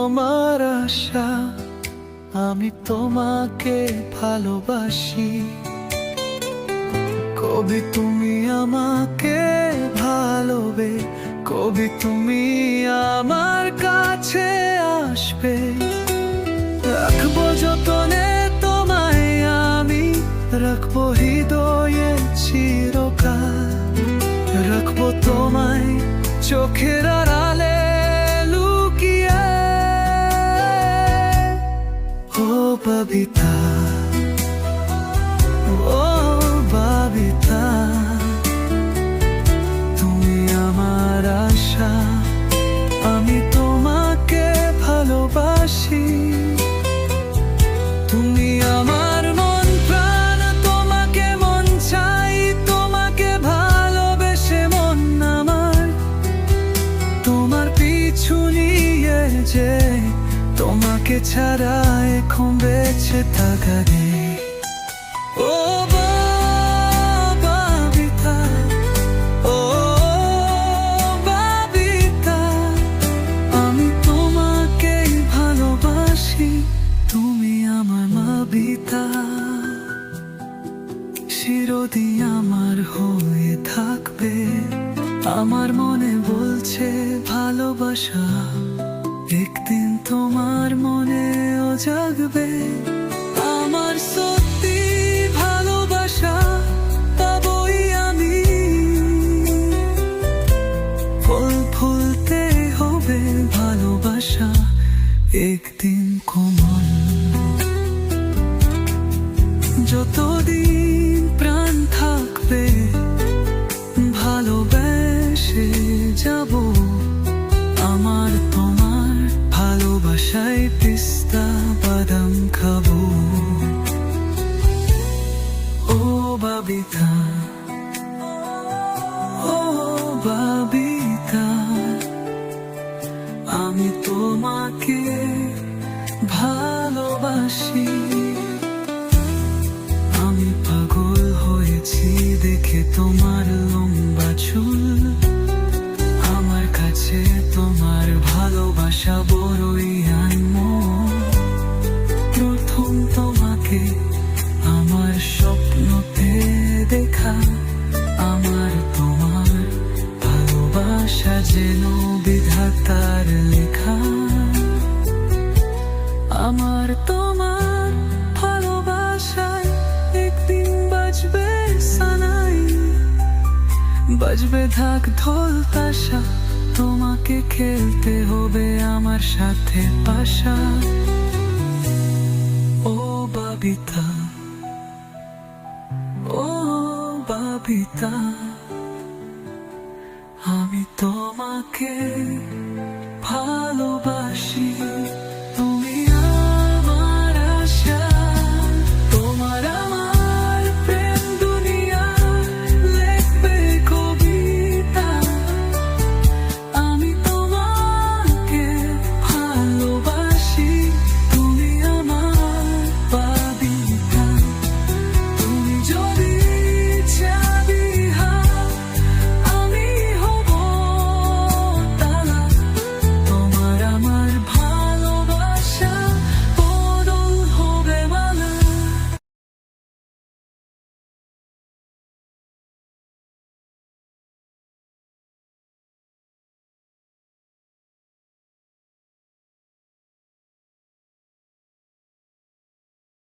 তোমার আশা, আমি তোমাকে ভালোবাসি। কবি তুমি আমাকে ভালোবে, কবি তুমি আমার কাছে আসবে। রাখবো যতনে তোমায় আমি, রাখবো হৃদয়ে চিরকাল। রাখবো তোমায় চোখের আড়ালে লুকিয়ে। ও ববিতা, ও ববিতা, তুমি আমার আশা, আমি তোমাকে ভালোবাসি। তুমি আমার মন প্রাণ, তোমাকে মন চাই, তোমাকে ভালোবেসে মন আমার। তোমার পিছু নিয়ে যে তোমাকে ছাড়া এখন বেঁচে থাকা নেই। ও ববিতা, ও ববিতা, আমি তোমাকেই ভালোবাসি। তুমি আমার ববিতা, চিরদিন আমার হয়ে থাকবে। আমার মনে বলছে ভালোবাসা, একদিন তোমার মনেও জাগবে। আমার সত্যি ভালোবাসা পাবই আমি। ফুল ফুলতে হবে ভালোবাসা একদিন কোমল। যতদিন প্রাণ থাকবে ভালোবেসে যাব। আমার তোমার ভালোবাসায় পিস্তা বাদাম খাবো। ও ববিতা, ও ববিতা, আমি তোমাকে ভালোবাসি। আমি পাগল হয়েছি দেখে তোমার লম্বা চুল। আমার কাছে তোমার ভালোবাসা বড়ই আনমোল। প্রথম তোমাকে আমার স্বপ্নতে দেখা, আমার তোমার ভালোবাসা যেন বিধাতার লেখা। আমার তোমার ভালোবাসায় একদিন বাজবে সানাই, বাজবে ঢাক ঢোল তাশা। তোমাকে খেলতে হবে আমার সাথে পাশা। ও ববিতা, ও ববিতা, আমি তোমাকে